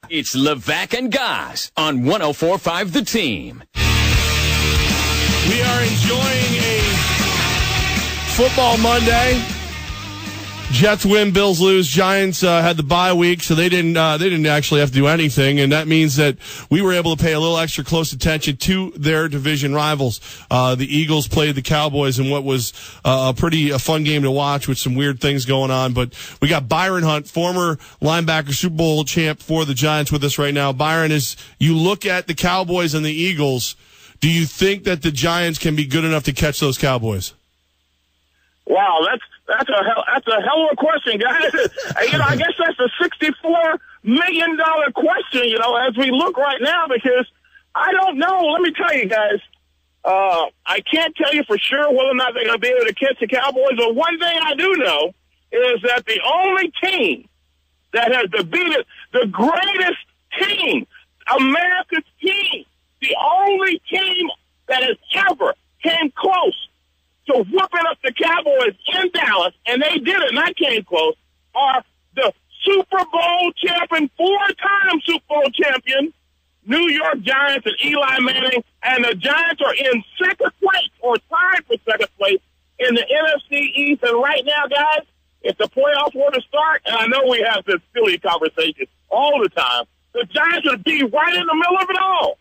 It's Levack and Goss on 104.5 The Team. We are enjoying a football Monday. Jets win, Bills lose. Giants had the bye week, so they didn't actually have to do anything, and that means that we were able to pay a little extra close attention to their division rivals. The Eagles played the Cowboys in what was a fun game to watch with some weird things going on. But we got Byron Hunt, former linebacker, Super Bowl champ for the Giants, with us right now. Byron, as you look at the Cowboys and the Eagles, do you think that the Giants can be good enough to catch those Cowboys? Wow, that's a hell of a question, guys. I guess that's a $64 million question, as we look right now, because I don't know. Let me tell you, guys, I can't tell you for sure whether or not they're going to be able to catch the Cowboys, but one thing I do know is that the only team that has defeated the greatest team, America's team, the only team that has ever came close to whooping up the Cowboys in Dallas, and they did it, and I came close, are the Super Bowl champion, four-time Super Bowl champion, New York Giants and Eli Manning, and the Giants are in second place, or tied for second place, in the NFC East. And right now, guys, if the playoffs were to start, and I know we have this silly conversation all the time, the Giants would be right in the middle of it all.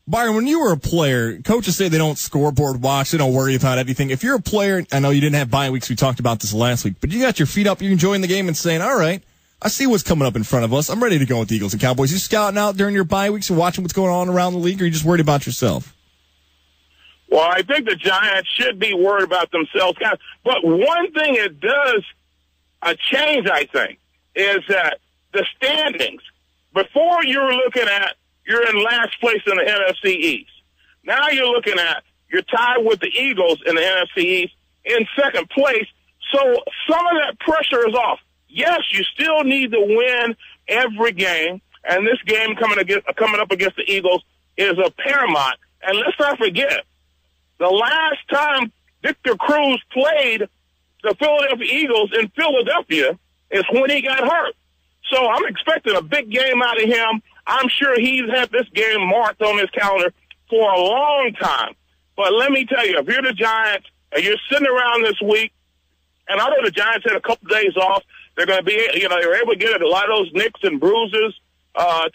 Byron, when you were a player, coaches say they don't scoreboard watch, they don't worry about anything. If you're a player, I know you didn't have bye weeks, we talked about this last week, but you got your feet up, you're enjoying the game and saying, all right, I see what's coming up in front of us. I'm ready to go with the Eagles and Cowboys. You scouting out during your bye weeks and watching what's going on around the league, or are you just worried about yourself? Well, I think the Giants should be worried about themselves, guys. But one thing it does change, I think, is that the standings, before you were looking at you're in last place in the NFC East. Now you're looking at you're tied with the Eagles in the NFC East in second place. So some of that pressure is off. Yes, you still need to win every game, and this game coming up against the Eagles is a paramount. And let's not forget, the last time Victor Cruz played the Philadelphia Eagles in Philadelphia is when he got hurt. So I'm expecting a big game out of him. I'm sure he's had this game marked on his calendar for a long time. But let me tell you, if you're the Giants and you're sitting around this week, and I know the Giants had a couple days off, they're going to be, they were able to get a lot of those nicks and bruises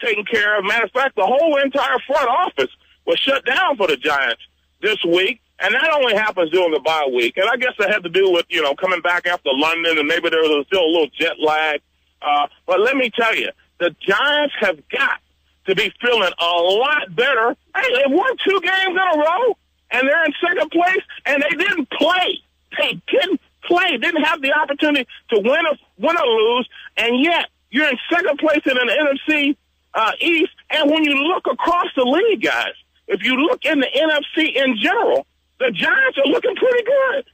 taken care of. Matter of fact, the whole entire front office was shut down for the Giants this week. And that only happens during the bye week. And I guess it had to do with, coming back after London, and maybe there was still a little jet lag. But let me tell you, the Giants have got to be feeling a lot better. Hey, they won 2 games in a row, and they're in second place, and they didn't play. They didn't play, didn't have the opportunity to win or lose, and yet you're in second place in the NFC East. And when you look across the league, guys, if you look in the NFC in general, the Giants are looking pretty good.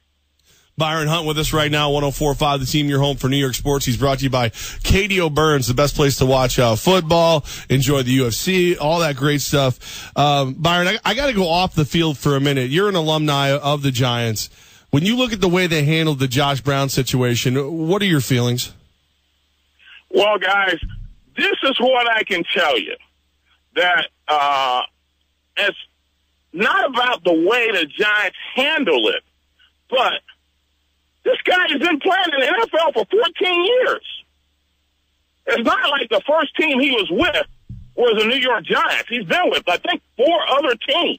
Byron Hunt with us right now, 104.5 The Team, your home for New York sports. He's brought to you by Katie O'Byrne's, the best place to watch football, enjoy the UFC, all that great stuff. Byron, I got to go off the field for a minute. You're an alumni of the Giants. When you look at the way they handled the Josh Brown situation, what are your feelings? Well, guys, this is what I can tell you, that it's not about the way the Giants handle it, but this guy has been playing in the NFL for 14 years. It's not like the first team he was with was the New York Giants. He's been with, I think, 4 other teams.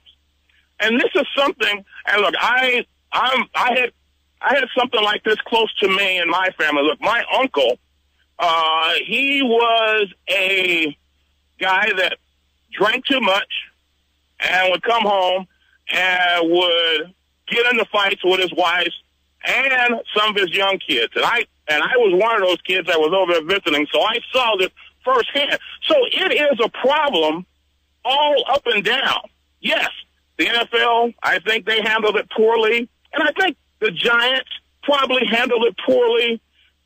And this is something, and look, I had something like this close to me and my family. Look, my uncle, he was a guy that drank too much and would come home and would get into fights with his wife and some of his young kids. And I was one of those kids that was over there visiting, so I saw this firsthand. So it is a problem all up and down. Yes, the NFL, I think they handled it poorly, and I think the Giants probably handled it poorly.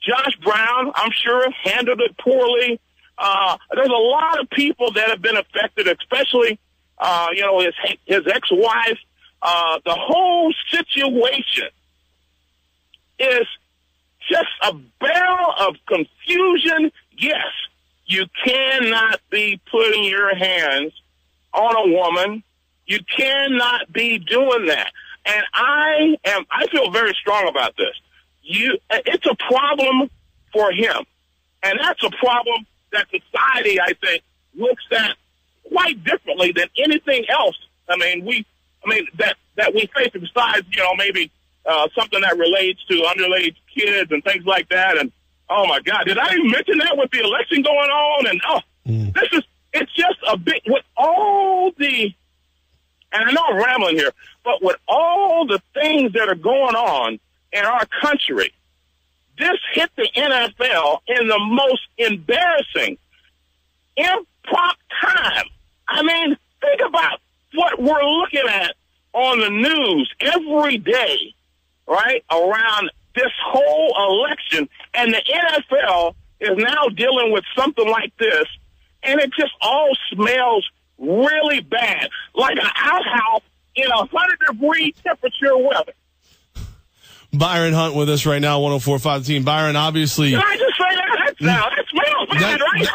Josh Brown, I'm sure, handled it poorly. There's a lot of people that have been affected, especially, his ex-wife. The whole situation is just a barrel of confusion. Yes, You cannot be putting your hands on a woman. You cannot be doing that. And I feel very strong about this. It's a problem for him. And that's a problem that society, I think, looks at quite differently than anything else. That we face besides, maybe something that relates to underage kids and things like that. And oh my God, did I even mention that with the election going on? And it's just a bit with all the, and I know I'm rambling here, but with all the things that are going on in our country, this hit the NFL in the most embarrassing, improper time. Think about what we're looking at on the news every day, right, around this whole election, and the NFL is now dealing with something like this, and it just all smells really bad, like an outhouse in 100-degree temperature weather. Byron Hunt with us right now, 104.5 Team. Byron, obviously. Can I just say that? That smells bad, right?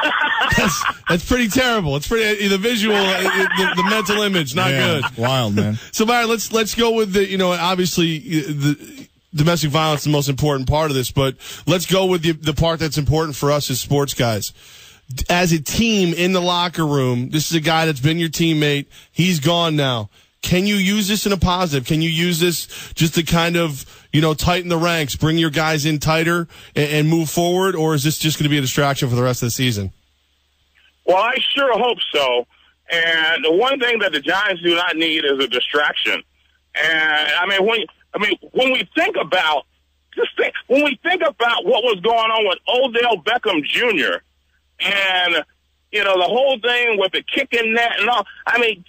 That's pretty terrible. It's pretty the visual, the mental image, not good. Wild, man. So Byron, let's go with obviously the domestic violence is the most important part of this, but let's go with the part that's important for us as sports guys. As a team in the locker room, this is a guy that's been your teammate. He's gone now. Can you use this in a positive? Can you use this just to kind of, tighten the ranks, bring your guys in tighter and move forward? Or is this just going to be a distraction for the rest of the season? Well, I sure hope so. And the one thing that the Giants do not need is a distraction. And when we think about what was going on with Odell Beckham Jr. and, the whole thing with the kicking net and all,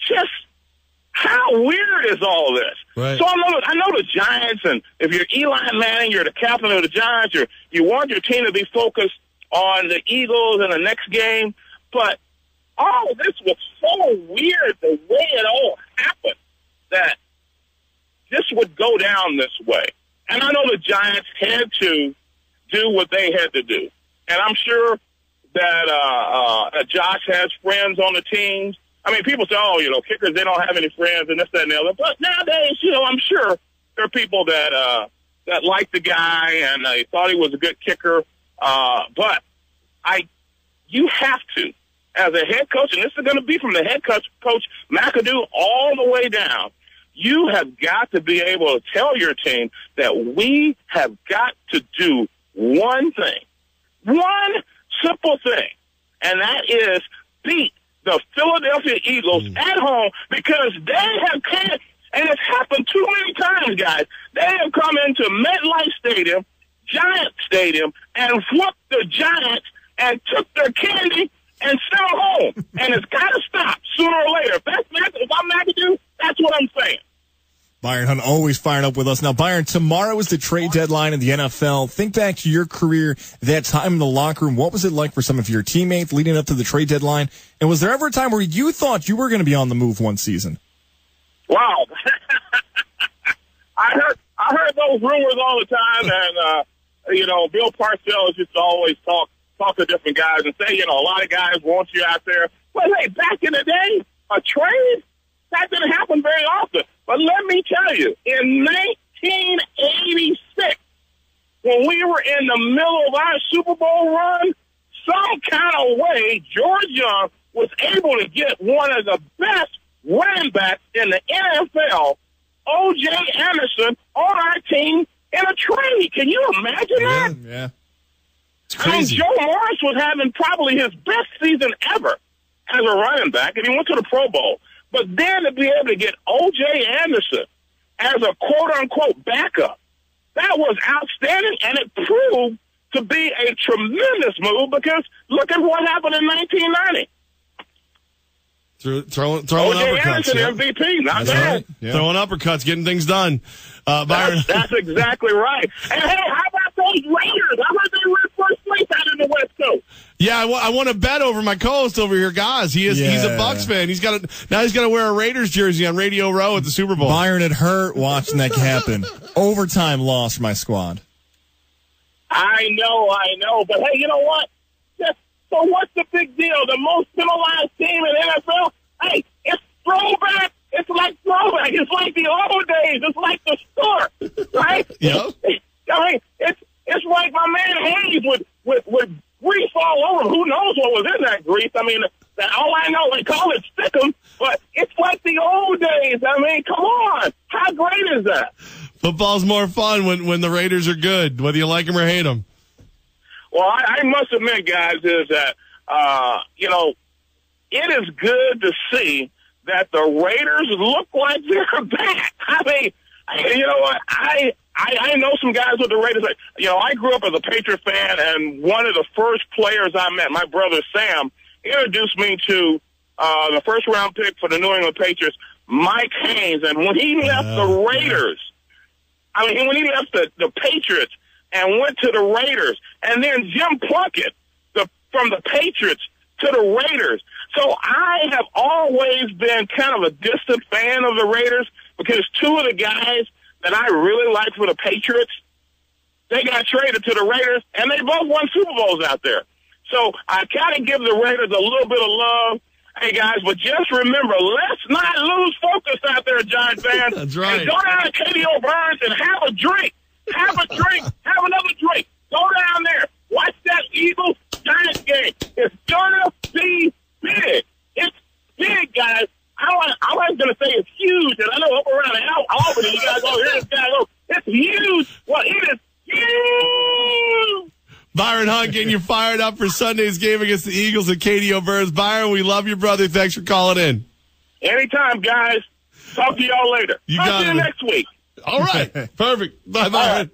just how weird is all this? Right. So I know the Giants, and if you're Eli Manning, you're the captain of the Giants, you want your team to be focused on the Eagles in the next game, but all this was so weird the way it all happened that this would go down this way. And I know the Giants had to do what they had to do. And I'm sure that Josh has friends on the teams. People say, kickers, they don't have any friends and this, that, and the other. But nowadays, I'm sure there are people that like the guy and they thought he was a good kicker. But you have to, as a head coach, and this is going to be from the head coach McAdoo all the way down, you have got to be able to tell your team that we have got to do one thing, one simple thing, and that is beat the Philadelphia Eagles at home, because they have come, and it's happened too many times, guys. They have come into MetLife Stadium, Giant Stadium, and whooped the Giants and took their candy and sent them home. And it's got to stop sooner or later. If I'm McAdoo, that's what I'm saying. Byron Hunt always firing up with us. Now, Byron, tomorrow is the trade deadline in the NFL. Think back to your career, that time in the locker room. What was it like for some of your teammates leading up to the trade deadline? And was there ever a time where you thought you were going to be on the move one season? Wow. I heard those rumors all the time, and Bill Parcells used to always talk to different guys and say, a lot of guys want you out there. Well, hey, back in the day, a trade, that didn't happen very often. But let me tell you, in 1986, when we were in the middle of our Super Bowl run, some kind of way, George Young was able to get one of the best running backs in the NFL, O.J. Anderson, on our team in a trade. Can you imagine that? Yeah. It's crazy. Joe Morris was having probably his best season ever as a running back, and he went to the Pro Bowl. But then to be able to get O.J. Anderson as a quote-unquote backup, that was outstanding, and it proved to be a tremendous move, because look at what happened in 1990. Throwing O.J. uppercuts. Anderson, MVP, not That's bad. right. Yeah. Throwing uppercuts, getting things done. Byron. That's exactly right. And hey, how about those Raiders? I heard they were first place out in the West Coast. Yeah, I want to bet over my co-host over here, guys. He's a Bucs fan. He's got to wear a Raiders jersey on Radio Row at the Super Bowl. Byron, it hurt watching that happen. Overtime loss for my squad. I know. But hey, you know what? So what's the big deal? The most penalized team in the NFL? Hey, it's throwback. It's like throwback. It's like the old days. It's like the store, right? Yep. I mean, it's like my man Hayes with grease all over him. Who knows what was in that grease? I mean, all I know, they call it stickum, but it's like the old days. I mean, come on. How great is that? Football's more fun when the Raiders are good, whether you like them or hate them. Well, I must admit, guys, is that, it is good to see that the Raiders look like they're back. I mean, you know what? I know some guys with the Raiders. I grew up as a Patriot fan, and one of the first players I met, my brother Sam, introduced me to the first-round pick for the New England Patriots, Mike Haynes. And when he left the Raiders, when he left the Patriots and went to the Raiders, and then Jim Plunkett from the Patriots to the Raiders. So I have always been kind of a distant fan of the Raiders because two of the guys that I really liked for the Patriots, they got traded to the Raiders, and they both won Super Bowls out there. So I kind of give the Raiders a little bit of love. Hey, guys, but just remember, let's not lose focus out there, Giant fans. That's right. And go down to Katie O'Brien's and have a drink. Have a drink. Have another drink. Go down there. Watch that Eagles-Giants game. It's going to be big. It's big, guys. I was going to say it's huge, and I know up around Albany, you guys go here, this guy go, it's huge. Well, it is huge. Byron Hunt getting you fired up for Sunday's game against the Eagles at Katie O'Brien's. Byron, we love you, brother. Thanks for calling in. Anytime, guys. Talk to y'all later. You Talk got to you it. next week. All right. Perfect. Bye, Byron.